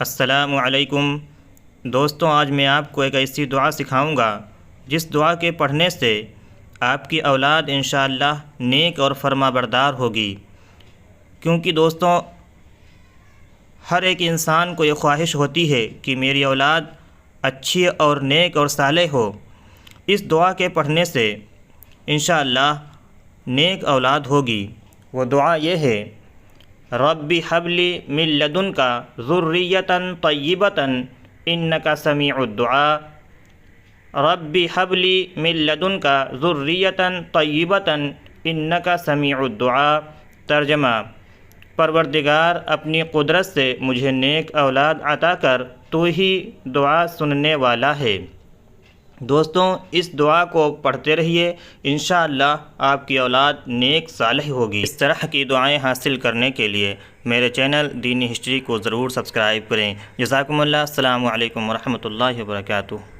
السلام علیکم دوستوں، آج میں آپ کو ایک ایسی دعا سکھاؤں گا جس دعا کے پڑھنے سے آپ کی اولاد انشاءاللہ نیک اور فرما بردار ہوگی۔ کیونکہ دوستوں، ہر ایک انسان کو یہ خواہش ہوتی ہے کہ میری اولاد اچھی اور نیک اور صالح ہو۔ اس دعا کے پڑھنے سے انشاءاللہ نیک اولاد ہوگی۔ وہ دعا یہ ہے: رب ہب لی من لدنک ذریۃ طیبۃ انک سمیع الدعاء۔ رب ہب لی من لدنک ذریۃ طیبۃ انک سمیع الدعاء۔ ترجمہ: پروردگار اپنی قدرت سے مجھے نیک اولاد عطا کر، تو ہی دعا سننے والا ہے۔ دوستوں، اس دعا کو پڑھتے رہیے، انشاءاللہ آپ کی اولاد نیک صالح ہوگی۔ اس طرح کی دعائیں حاصل کرنے کے لیے میرے چینل دینی ہسٹری کو ضرور سبسکرائب کریں۔ جزاکم اللہ۔ السلام علیکم ورحمۃ اللہ وبرکاتہ۔